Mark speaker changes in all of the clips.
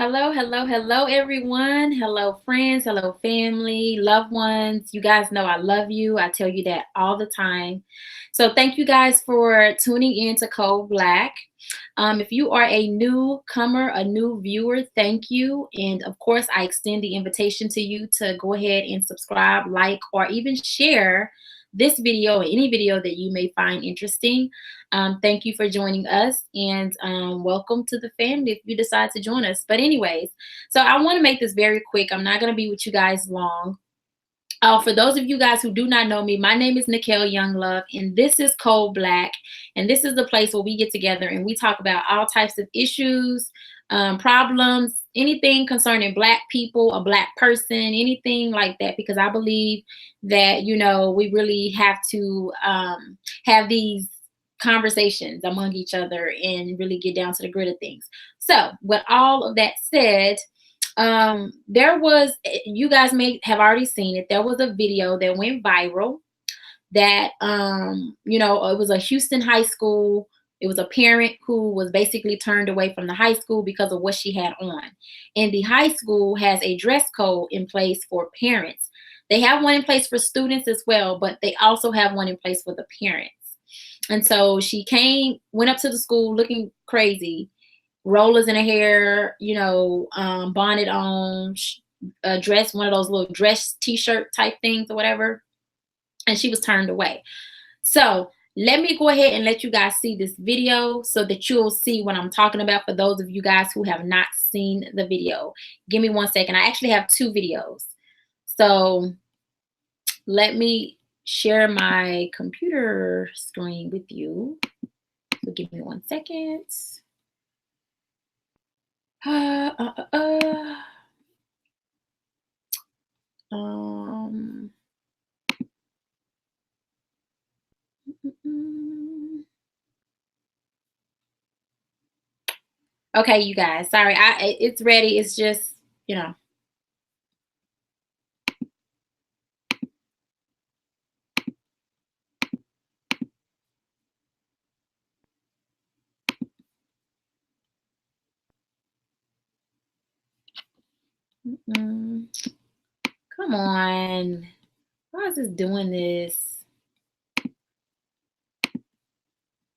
Speaker 1: Hello, hello, hello, everyone. Hello, friends. Hello, family, loved ones. You guys know I love you. I tell you that all the time. So, thank you guys for tuning in to Code Black. If you are a newcomer, a new viewer, thank you. And of course, I extend the invitation to you to go ahead and subscribe, like, or even share this video or any video that you may find interesting. Thank you for joining us and welcome to the family if you decide to join us. But, anyways, so I want to make this very quick. I'm not going to be with you guys long. For those of you guys who do not know me, my name is Nikel Younglove, and this is Code Black. And this is the place where we get together and we talk about all types of issues, problems, anything concerning Black people, a Black person, anything like that, because I believe that, we really have to have these conversations among each other and really get down to the grit of things. So, with all of that said, there was, you guys may have already seen it, there was a video that went viral that it was a Houston high school. It was a parent who was basically turned away from the high school because of what she had on. And the high school has a dress code in place for parents. They have one in place for students as well, but they also have one in place for the parents. And so she went up to the school looking crazy, rollers in her hair, bonnet on, a dress, one of those little dress t-shirt type things or whatever. And she was turned away. So let me go ahead and let you guys see this video so that you'll see what I'm talking about for those of you guys who have not seen the video. Give me 1 second. I actually have 2 videos. So let me share my computer screen with you. So give me 1 second. Okay, you guys, sorry, it's ready. It's just, come on. Why is this doing this?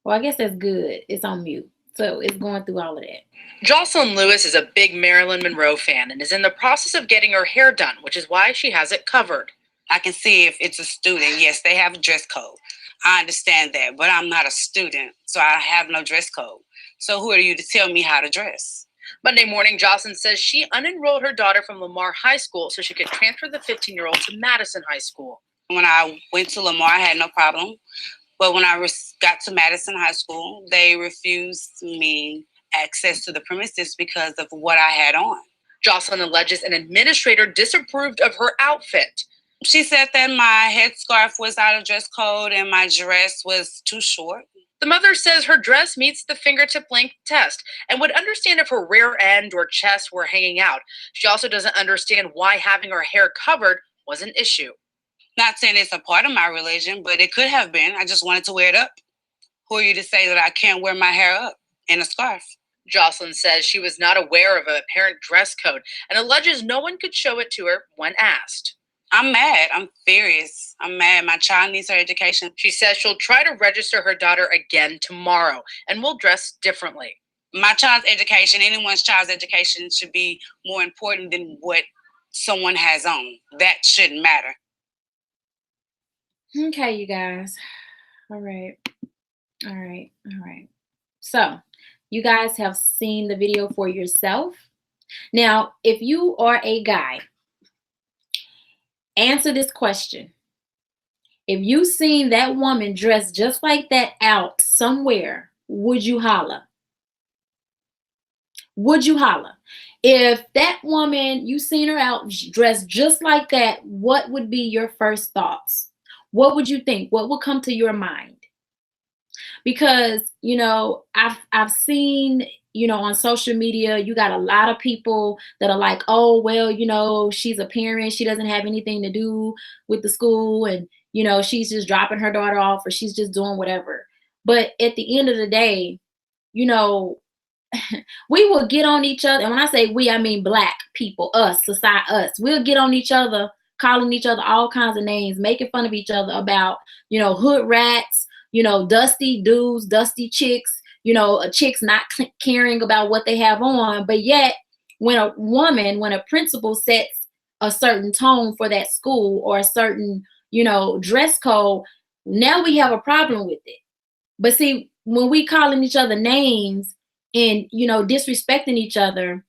Speaker 1: Well, I guess that's good. It's on mute. So it's going through all of that.
Speaker 2: Jocelyn Lewis is a big Marilyn Monroe fan and is in the process of getting her hair done, which is why she has it covered.
Speaker 3: I can see if it's a student. Yes, they have a dress code. I understand that, but I'm not a student, so I have no dress code. So who are you to tell me how to dress?
Speaker 2: Monday morning, Jocelyn says she unenrolled her daughter from Lamar High School so she could transfer the 15-year-old to Madison High School.
Speaker 3: When I went to Lamar, I had no problem. But when I got to Madison High School, they refused me access to the premises because of what I had on.
Speaker 2: Jocelyn alleges an administrator disapproved of her outfit.
Speaker 3: She said that my headscarf was out of dress code and my dress was too short.
Speaker 2: The mother says her dress meets the fingertip length test and would understand if her rear end or chest were hanging out. She also doesn't understand why having her hair covered was an issue.
Speaker 3: Not saying it's a part of my religion, but it could have been. I just wanted to wear it up. Who are you to say that I can't wear my hair up in a scarf?
Speaker 2: Jocelyn says she was not aware of a parent dress code and alleges no one could show it to her when asked.
Speaker 3: I'm mad. I'm furious. I'm mad. My child needs her education.
Speaker 2: She says she'll try to register her daughter again tomorrow and will dress differently.
Speaker 3: My child's education, anyone's child's education, should be more important than what someone has on. That shouldn't matter.
Speaker 1: Okay, you guys. All right. So you guys have seen the video for yourself. Now, if you are a guy, answer this question. If you seen that woman dressed just like that out somewhere, would you holler? Would you holler? If that woman, you seen her out dressed just like that, what would be your first thoughts? What would you think? What would come to your mind? Because, I've seen, on social media, you got a lot of people that are like, oh, well, she's a parent. She doesn't have anything to do with the school. And, she's just dropping her daughter off or she's just doing whatever. But at the end of the day, we will get on each other. And when I say we, I mean Black people, us, society, us. We'll get on each other, calling each other all kinds of names, making fun of each other about, hood rats, dusty dudes, dusty chicks, chicks not caring about what they have on. But yet, when a principal sets a certain tone for that school or a certain, dress code, now we have a problem with it. But see, when we calling each other names and, disrespecting each other,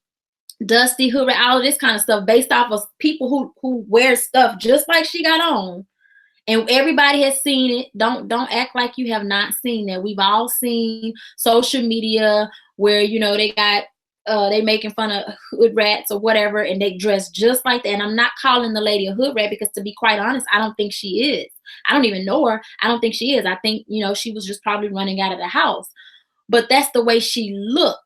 Speaker 1: dusty, hood, all of this kind of stuff based off of people who wear stuff just like she got on, and everybody has seen it. Don't act like you have not seen that. We've all seen social media where, they got they making fun of hood rats or whatever, and they dress just like that. And I'm not calling the lady a hood rat because, to be quite honest, I don't think she is. I don't even know her. I don't think she is. I think, she was just probably running out of the house. But that's the way she look.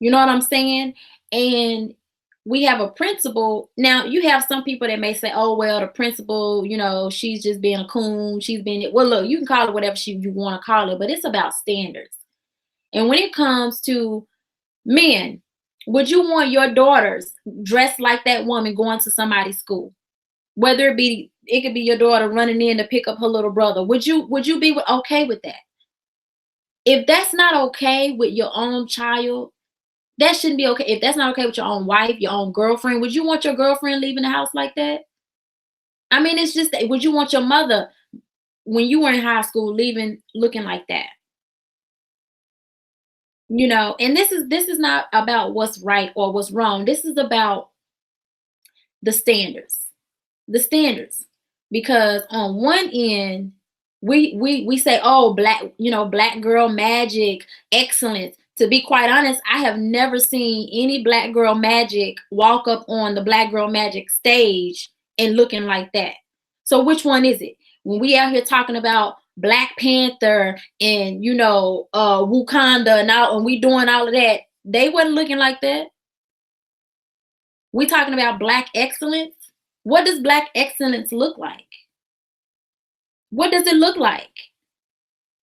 Speaker 1: You know what I'm saying? And we have a principal. Now, you have some people that may say, oh, well, the principal, she's just being a coon. Well, look, you can call it whatever you want to call it, but it's about standards. And when it comes to men, would you want your daughters dressed like that woman going to somebody's school? Whether it could be your daughter running in to pick up her little brother. Would you be okay with that? If that's not okay with your own child, that shouldn't be okay. If that's not okay with your own wife, your own girlfriend, would you want your girlfriend leaving the house like that? I mean, it's just, would you want your mother, when you were in high school, leaving looking like that? And this is not about what's right or what's wrong. This is about the standards. The standards. Because on one end, we say, oh, Black girl magic, excellence. To be quite honest, I have never seen any Black girl magic walk up on the Black girl magic stage and looking like that. So which one is it? When we out here talking about Black Panther and, Wakanda and we doing all of that, they wasn't looking like that. We talking about Black excellence. What does Black excellence look like? What does it look like?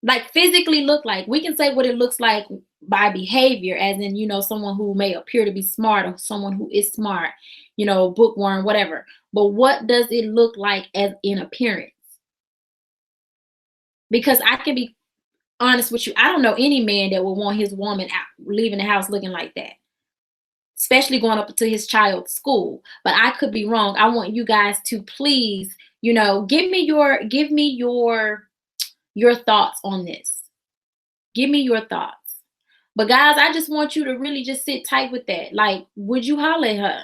Speaker 1: Like, physically look like? We can say what it looks like by behavior, as in, someone who may appear to be smart or someone who is smart, bookworm, whatever. But what does it look like as in appearance? Because I can be honest with you, I don't know any man that would want his woman out leaving the house looking like that, especially going up to his child's school. But I could be wrong. I want you guys to please, give me your thoughts on this. Give me your thoughts. But guys, I just want you to really just sit tight with that. Like, would you holler at her?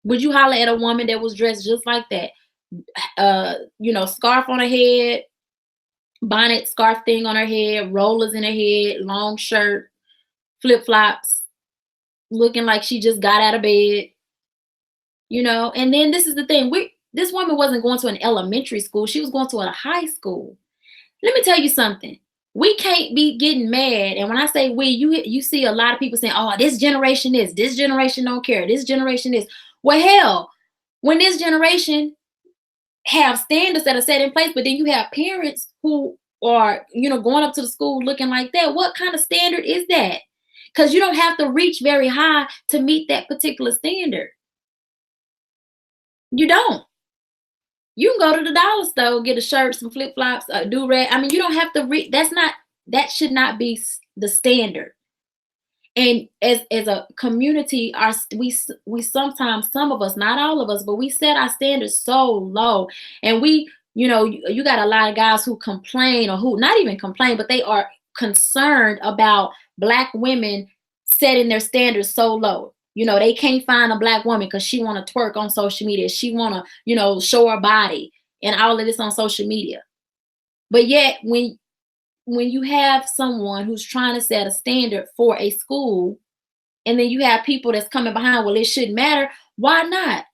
Speaker 1: Would you holler at a woman that was dressed just like that? Scarf on her head, bonnet, scarf thing on her head, rollers in her head, long shirt, flip-flops, looking like she just got out of bed. And then this is the thing. This woman wasn't going to an elementary school. She was going to a high school. Let me tell you something. We can't be getting mad. And when I say we, you see a lot of people saying, oh, this generation is, this generation don't care, this generation is. Well, hell, when this generation have standards that are set in place, but then you have parents who are, going up to the school looking like that, what kind of standard is that? Because you don't have to reach very high to meet that particular standard. You don't. You can go to the dollar store, get a shirt, some flip-flops, a do-rag. I mean, you don't have to that should not be the standard. And as a community, we sometimes, some of us, not all of us, but we set our standards so low. And you got a lot of guys who complain, or who not even complain, but they are concerned about Black women setting their standards so low. They can't find a Black woman because she want to twerk on social media. She want to, show her body and all of this on social media. But yet, when you have someone who's trying to set a standard for a school, and then you have people that's coming behind, well, it shouldn't matter. Why not?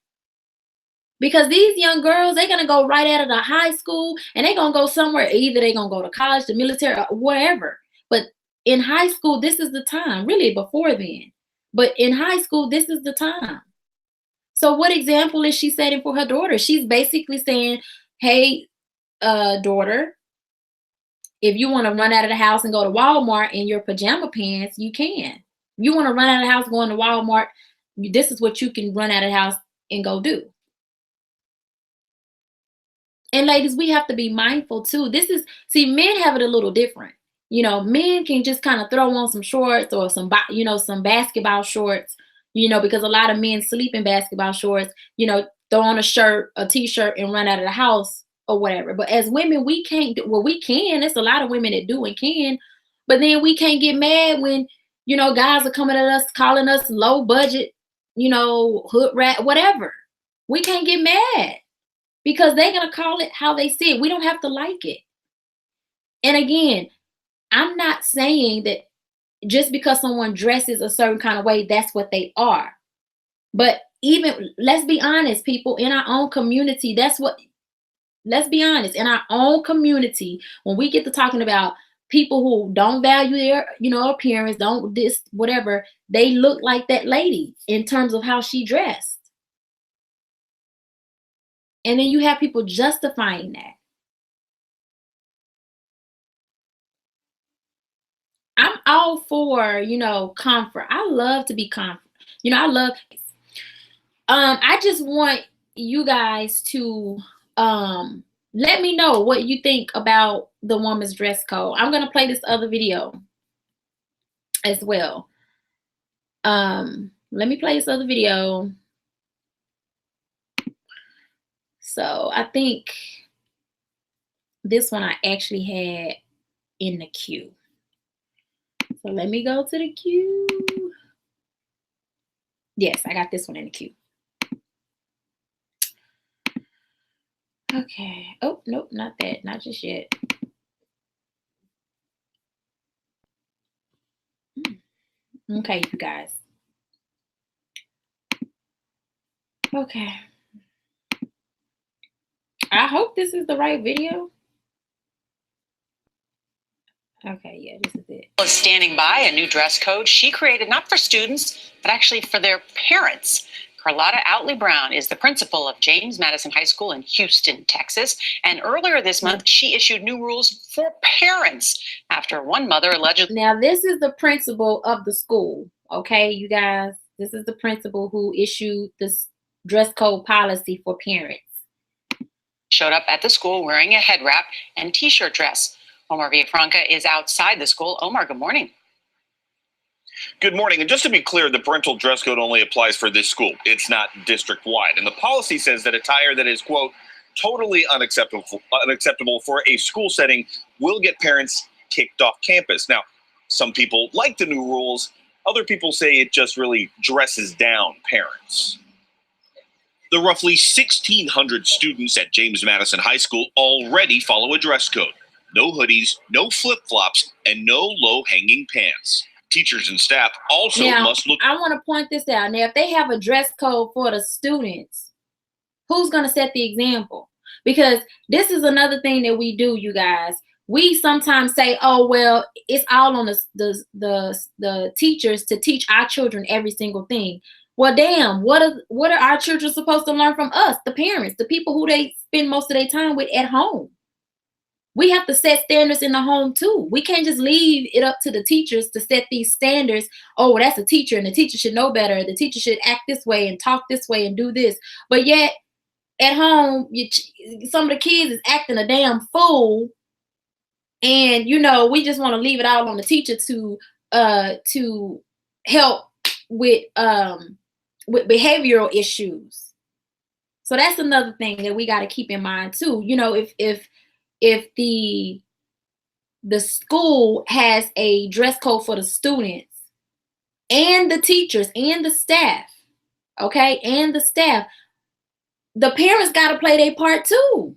Speaker 1: Because these young girls, they're going to go right out of the high school and they're going to go somewhere. Either they're going to go to college, the military, or wherever. But in high school, this is the time. Really, before then. But in high school, this is the time. So what example is she setting for her daughter? She's basically saying, hey, daughter, If you want to run out of the house and go to Walmart in your pajama pants, you can. You want to run out of the house going to Walmart, this is what you can run out of the house and go do. And ladies, we have to be mindful too. See, men have it a little different. You know, men can just kind of throw on some shorts or some basketball shorts, because a lot of men sleep in basketball shorts, throw on a shirt, a t-shirt and run out of the house or whatever. But as women, we can't do, well, we can. There's a lot of women that do and can, but then we can't get mad when, guys are coming at us, calling us low budget, hood rat, whatever. We can't get mad because they're going to call it how they see it. We don't have to like it. And again, I'm not saying that just because someone dresses a certain kind of way, that's what they are. But even, let's be honest, people, in our own community, let's be honest, in our own community, when we get to talking about people who don't value their, appearance, don't this, whatever, they look like that lady in terms of how she dressed. And then you have people justifying that. I'm all for, comfort. I love to be comfort. I just want you guys to let me know what you think about the woman's dress code. I'm going to play this other video as well. Let me play this other video. So I think this one I actually had in the queue. So let me go to the queue. Yes, I got this one in the queue. Okay. Oh, nope, not that. Not just yet. Okay, you guys. Okay. I hope this is the right video. Okay, yeah, this is it.
Speaker 4: Is standing by a new dress code she created not for students, but actually for their parents. Carlotta Outley Brown is the principal of James Madison High School in Houston, Texas. And earlier this month, she issued new rules for parents after one mother allegedly.
Speaker 1: Now, this is the principal of the school. Okay, you guys, this is the principal who issued this dress code policy for parents.
Speaker 4: Showed up at the school wearing a head wrap and t-shirt dress. Omar Villafranca is outside the school. Omar, good morning.
Speaker 5: Good morning. And just to be clear, the parental dress code only applies for this school. It's not district-wide. And the policy says that attire that is, quote, totally unacceptable for a school setting will get parents kicked off campus. Now, some people like the new rules. Other people say it just really dresses down parents. The roughly 1,600 students at James Madison High School already follow a dress code. No hoodies, no flip-flops, and no low-hanging pants. Teachers and staff also must look.
Speaker 1: I want to point this out. Now, if they have a dress code for the students, who's going to set the example? Because this is another thing that we do, you guys. We sometimes say, oh, well, it's all on the teachers to teach our children every single thing. Well, damn, what are our children supposed to learn from us, the parents, the people who they spend most of their time with at home? We have to set standards in the home too. We can't just leave it up to the teachers to set these standards. Oh, that's a teacher and the teacher should know better. The teacher should act this way and talk this way and do this. But yet at home, some of the kids is acting a damn fool. And, we just want to leave it all on the teacher to help with behavioral issues. So that's another thing that we got to keep in mind too. If the school has a dress code for the students and the teachers and the staff, okay, and the staff, the parents got to play their part too.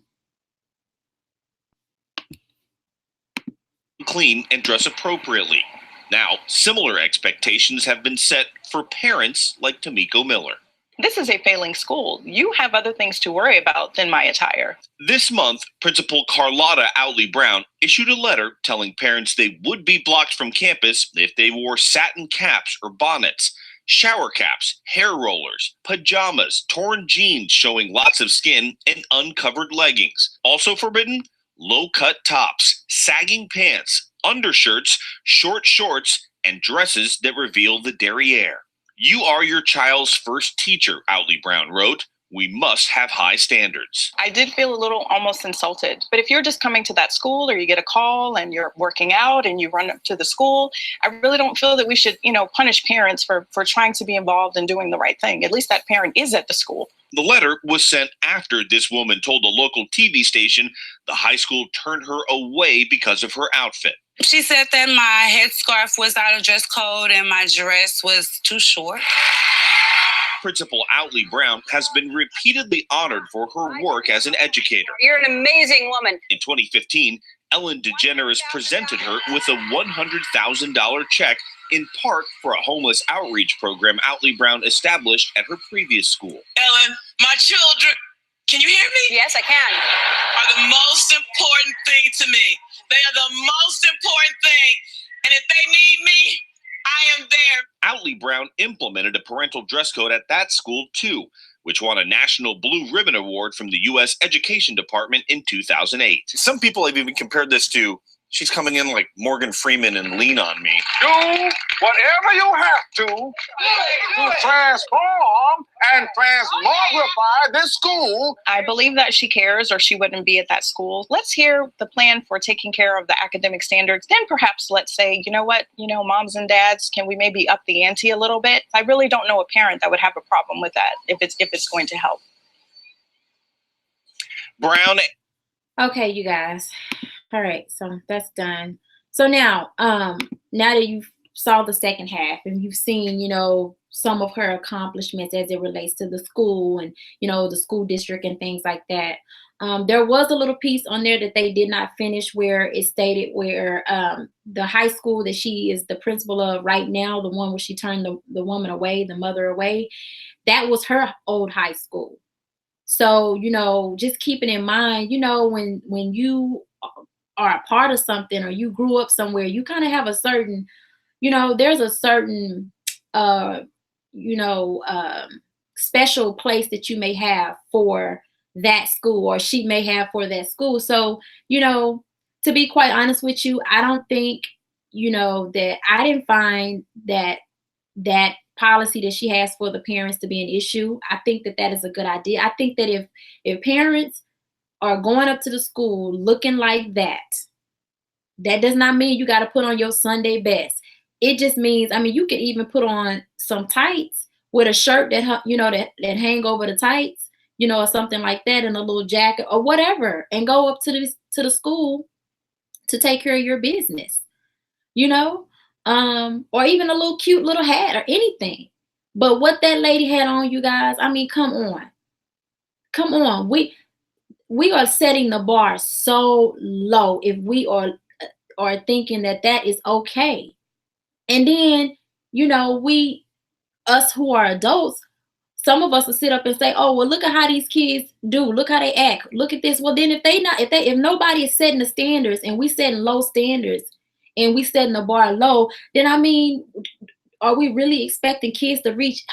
Speaker 5: Clean and dress appropriately. Now, similar expectations have been set for parents like Tamiko Miller.
Speaker 6: This is a failing school. You have other things to worry about than my attire.
Speaker 5: This month, Principal Carlotta Outley Brown issued a letter telling parents they would be blocked from campus if they wore satin caps or bonnets, shower caps, hair rollers, pajamas, torn jeans showing lots of skin, and uncovered leggings. Also forbidden, low-cut tops, sagging pants, undershirts, short shorts, and dresses that reveal the derriere. You are your child's first teacher, Outley Brown wrote. We must have high standards.
Speaker 6: I did feel a little almost insulted. But if you're just coming to that school or you get a call and you're working out and you run up to the school, I really don't feel that we should, punish parents for trying to be involved and doing the right thing. At least that parent is at the school.
Speaker 5: The letter was sent after this woman told a local TV station the high school turned her away because of her outfit.
Speaker 3: She said that my headscarf was out of dress code and my dress was too short.
Speaker 5: Principal Outley Brown has been repeatedly honored for her work as an educator.
Speaker 7: You're an amazing woman.
Speaker 5: In 2015, Ellen DeGeneres presented her with a $100,000 check, in part for a homeless outreach program Outley Brown established at her previous school.
Speaker 8: Ellen, my children, can you hear me?
Speaker 7: Yes, I can.
Speaker 8: Are the most important thing to me. They are the most important thing. And if they need me, I am there.
Speaker 5: Outley Brown implemented a parental dress code at that school too, which won a National Blue Ribbon Award from the U.S. Education Department in 2008. Some people have even compared this to, she's coming in like Morgan Freeman and Lean on Me.
Speaker 9: Do whatever you have to transform and transmogrify this school.
Speaker 6: I believe that she cares or she wouldn't be at that school. Let's hear the plan for taking care of the academic standards. Then perhaps let's say, you know what, moms and dads, can we maybe up the ante a little bit? I really don't know a parent that would have a problem with that if it's going to help.
Speaker 5: Brown.
Speaker 1: Okay, you guys. All right, so that's done. So now that you saw the second half and you've seen, some of her accomplishments as it relates to the school and, the school district and things like that. There was a little piece on there that they did not finish where it stated where the high school that she is the principal of right now, the one where she turned the woman away, the mother away, that was her old high school. So, just keeping in mind, when you are a part of something or you grew up somewhere, you kind of have a certain, there's a certain, special place that you may have for that school or she may have for that school. So, to be quite honest with you, I don't think, that I didn't find that policy that she has for the parents to be an issue. I think that is a good idea. I think that if parents are going up to the school looking like that does not mean you got to put on your Sunday best. It just means, you could even put on some tights with a shirt that hang over the tights, or something like that, and a little jacket or whatever, and go up to the school to take care of your business, or even a little cute little hat or anything. But what that lady had on, you guys, come on. We are setting the bar so low if we are thinking that is okay. And then, us who are adults, some of us will sit up and say, oh, well, look at how these kids do. Look how they act. Look at this. Well, then if nobody is setting the standards and we setting low standards and we setting the bar low, then are we really expecting kids to reach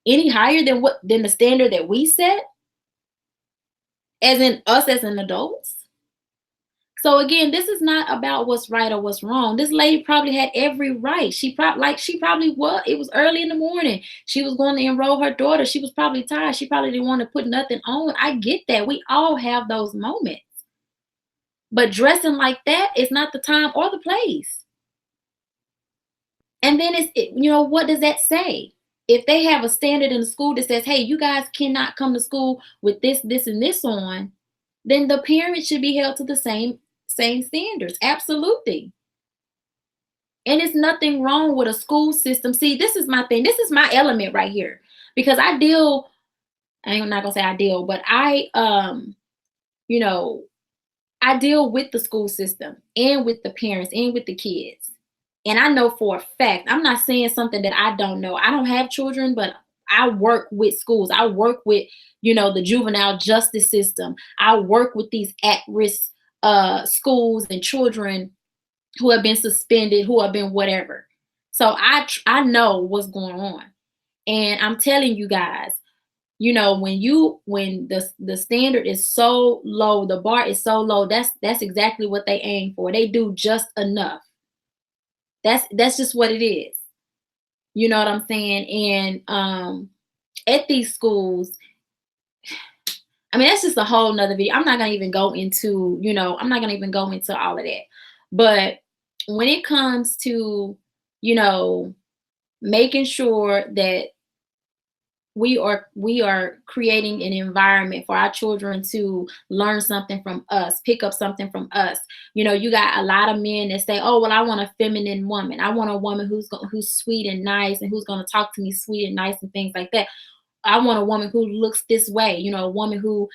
Speaker 1: any higher than the standard that we set? As in us as an adults? So again, this is not about what's right or what's wrong. This lady probably had every right. She probably was. It was early in the morning. She was going to enroll her daughter. She was probably tired. She probably didn't want to put nothing on. I get that. We all have those moments. But dressing like that is not the time or the place. And then what does that say? If they have a standard in the school that says, hey, you guys cannot come to school with this, and this on, then the parents should be held to the same standards. Absolutely. And it's nothing wrong with a school system. See, this is my thing. This is my element right here. Because I'm not gonna say I deal, but I deal with the school system and with the parents and with the kids. And I know for a fact, I'm not saying something that I don't know. I don't have children, but I work with schools. I work with, the juvenile justice system. I work with these at-risk schools and children who have been suspended, who have been whatever. So I know what's going on. And I'm telling you guys, You know, when the standard is so low, the bar is so low, that's exactly what they aim for. They do just enough. That's just what it is. You know what I'm saying? And at these schools, I mean, that's just a whole nother video. I'm not gonna even go into, I'm not gonna even go into all of that. But when it comes to, you know, making sure that we are creating an environment for our children to learn something from us, pick up something from us. You got a lot of men that say, "Oh, well, I want a feminine woman. I want a woman who's sweet and nice and who's going to talk to me sweet and nice and things like that. I want a woman who looks this way, a woman who,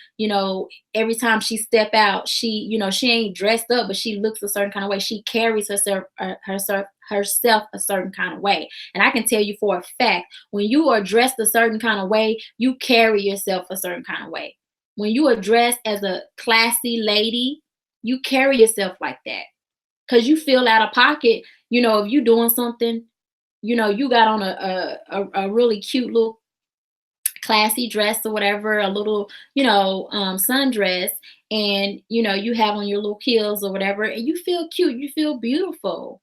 Speaker 1: every time she step out, she ain't dressed up, but she looks a certain kind of way. She carries herself a certain kind of way. And I can tell you for a fact, when you are dressed a certain kind of way, you carry yourself a certain kind of way. When you are dressed as a classy lady, you carry yourself like that because you feel out of pocket. If you doing something, you got on a really cute little classy dress or whatever, a little, sundress, and you have on your little heels or whatever, and you feel cute, you feel beautiful.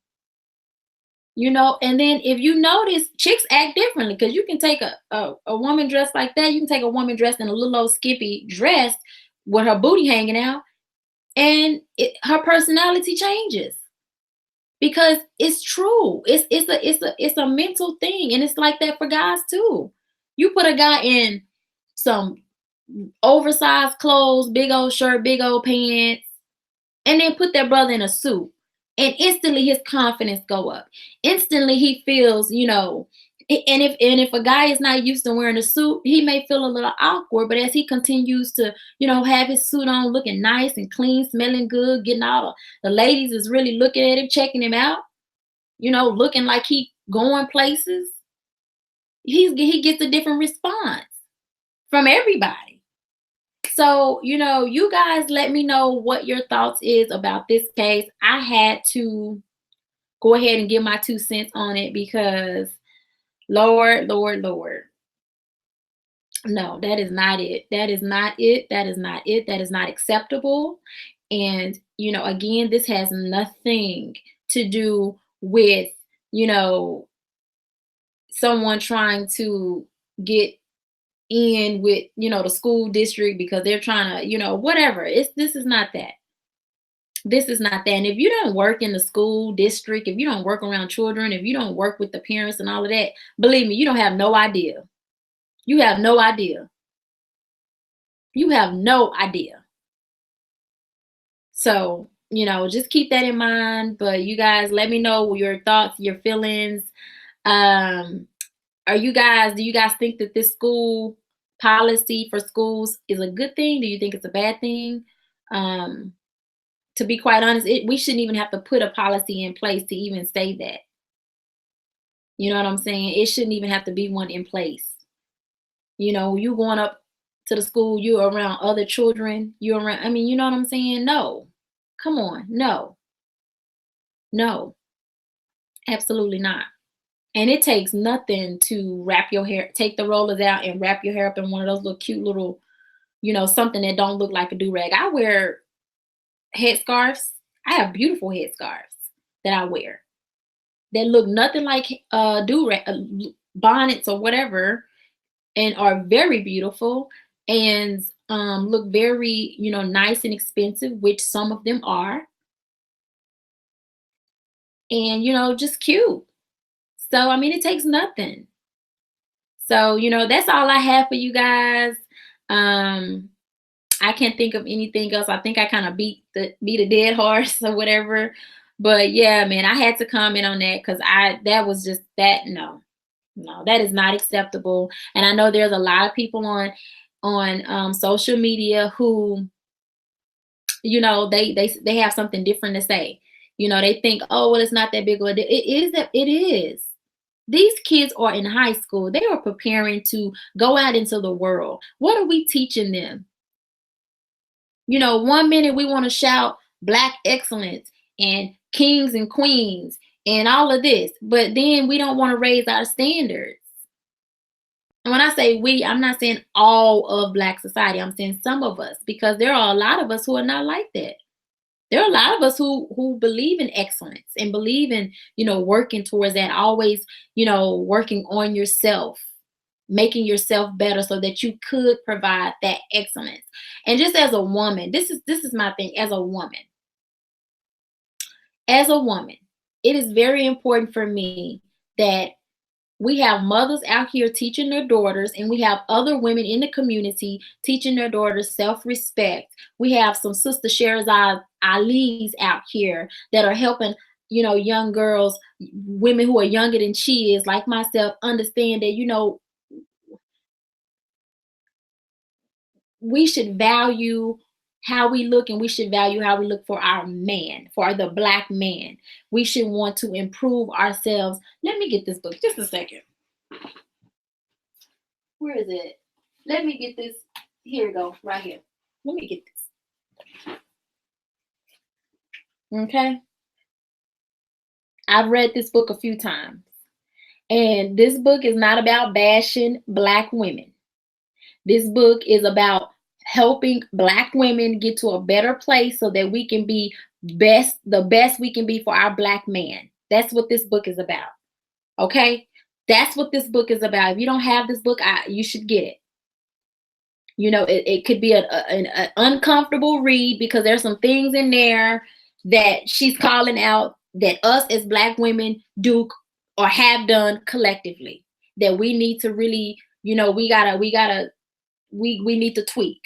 Speaker 1: And then if you notice, chicks act differently because you can take a woman dressed like that, you can take a woman dressed in a little old skimpy dress with her booty hanging out, and her personality changes. Because it's true. It's a mental thing, and it's like that for guys too. You put a guy in some oversized clothes, big old shirt, big old pants, and then put that brother in a suit, and instantly his confidence go up. Instantly he feels, and if a guy is not used to wearing a suit, he may feel a little awkward, but as he continues to, have his suit on, looking nice and clean, smelling good, getting all the ladies is really looking at him, checking him out, looking like he going places, he gets a different response from everybody. So, you guys let me know what your thoughts is about this case. I had to go ahead and give my 2 cents on it because Lord, Lord, Lord. No, that is not it. That is not it. That is not it. That is not acceptable. And, again, this has nothing to do with, someone trying to get in with, the school district because they're trying to, whatever. This is not that. This is not that. And if you don't work in the school district, if you don't work around children, if you don't work with the parents and all of that, believe me, you don't have no idea. You have no idea. You have no idea. So, just keep that in mind. But you guys, let me know your thoughts, your feelings. Do you guys think that this school policy for schools is a good thing? Do you think it's a bad thing? To be quite honest, we shouldn't even have to put a policy in place to even say that. You know what I'm saying? It shouldn't even have to be one in place. You going up to the school, you're around other children, you know what I'm saying? No. Come on. No. No. Absolutely not. And it takes nothing to wrap your hair, take the rollers out and wrap your hair up in one of those little cute little, something that don't look like a do-rag. I wear headscarves. I have beautiful headscarves that I wear that look nothing like do-rag bonnets or whatever, and are very beautiful and look very, nice and expensive, which some of them are, and just cute. So it takes nothing. So that's all I have for you guys. I can't think of anything else. I think I kind of beat a dead horse or whatever. But yeah, man, I had to comment on that because that was just that. No, that is not acceptable. And I know there's a lot of people on social media who, they have something different to say. They think, oh, well, it's not that big of a deal. It is. These kids are in high school. They are preparing to go out into the world. What are we teaching them? 1 minute we want to shout Black excellence and kings and queens and all of this, but then we don't want to raise our standards. And when I say we, I'm not saying all of Black society. I'm saying some of us, because there are a lot of us who are not like that. There are a lot of us who believe in excellence and believe in, working towards that, always, working on yourself, making yourself better so that you could provide that excellence. And just as a woman, this is my thing. As a woman, it is very important for me that we have mothers out here teaching their daughters, and we have other women in the community teaching their daughters self-respect. We have some Sister Sherazad Ali's out here that are helping, young girls, women who are younger than she is, like myself, understand that, we should value how we look, and we should value how we look for our man, for the Black man. We should want to improve ourselves. Let me get this book just a second. Where is it? Let me get this. Here we go, right here. Let me get this. Okay. I've read this book a few times. And this book is not about bashing Black women. This book is about helping Black women get to a better place so that we can be the best we can be for our Black man. That's what this book is about. Okay? That's what this book is about. If you don't have this book, you should get it. It could be an uncomfortable read, because there's some things in there that she's calling out that us as Black women do or have done collectively, that we need to really, we need to tweak.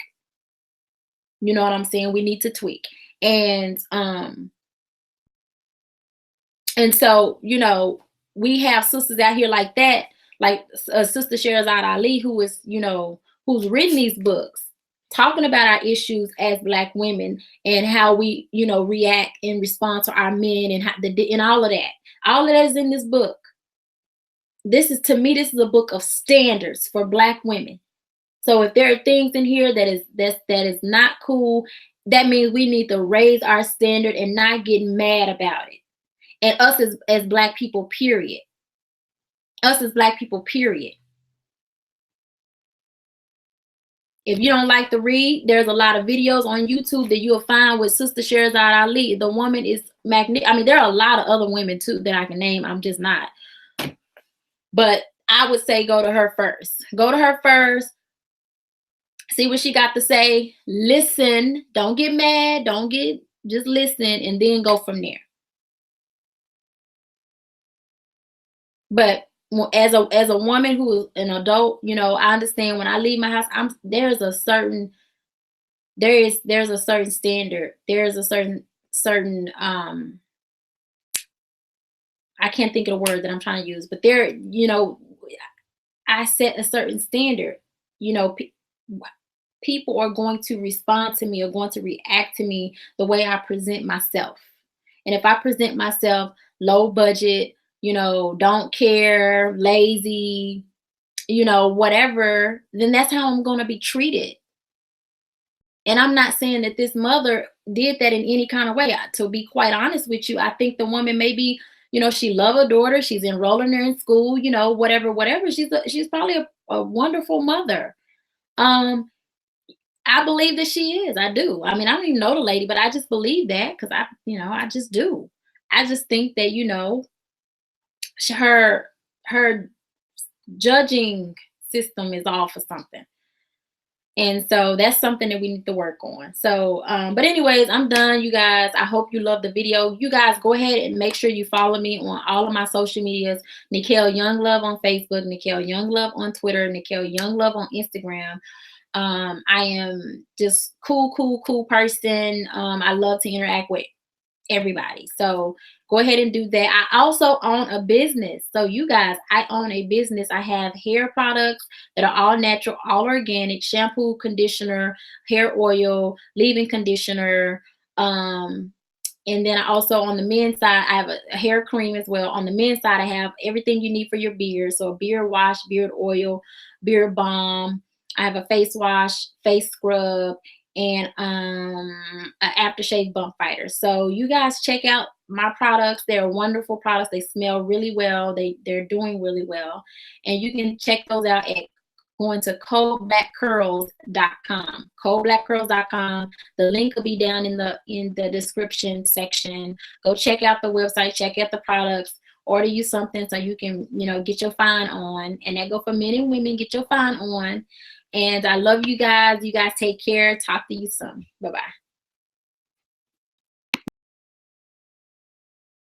Speaker 1: You know what I'm saying? We need to tweak. And so, we have sisters out here like that, like Sister Sherazad Ali, who is, who's written these books talking about our issues as Black women, and how we, react and respond to our men, and all of that. All of that is in this book. To me, this is a book of standards for Black women. So if there are things in here that is not cool, that means we need to raise our standard and not get mad about it. And us as Black people, period. Us as Black people, period. If you don't like to read, there's a lot of videos on YouTube that you'll find with Sister Sherazad Ali. The woman is magnificent. I mean, there are a lot of other women too that I can name. I'm just not. But I would say go to her first. Go to her first. See what she got to say. Listen. Don't get mad. Just listen, and then go from there. But as a woman who is an adult, I understand when I leave my house, there's a certain standard. There's a certain I can't think of the word that I'm trying to use, but I set a certain standard. People are going to respond to me, or going to react to me the way I present myself. And if I present myself low budget, don't care, lazy, whatever, then that's how I'm going to be treated. And I'm not saying that this mother did that in any kind of way. To be quite honest with you, I think the woman maybe, she love her daughter. She's enrolling her in school, whatever. She's probably a wonderful mother. I believe that she is. I do. I mean, I don't even know the lady, but I just believe that, because I just do. I just think that, her judging system is off or something. And so that's something that we need to work on. So, but anyways, I'm done, you guys. I hope you love the video. You guys go ahead and make sure you follow me on all of my social medias. Nikel Younglove on Facebook, Nikel Younglove on Twitter, Nikel Younglove on Instagram. I am just cool person. I love to interact with everybody. So go ahead and do that. I also own a business. So you guys, I own a business. I have hair products that are all natural, all organic, shampoo, conditioner, hair oil, leave-in conditioner. And then I also, on the men's side, I have a hair cream as well. On the men's side, I have everything you need for your beard. So a beard wash, beard oil, beard balm. I have a face wash, face scrub, and an aftershave bump fighter. So you guys check out my products. They're wonderful products. They smell really well. They're doing really well. And you can check those out at going to CodeBlaqueCurls.com. CodeBlaqueCurls.com. The link will be down in the description section. Go check out the website, check out the products, order you something so you can, get your fine on. And that go for men and women, get your fine on. And I love you guys. You guys take care. Talk to you soon. Bye-bye.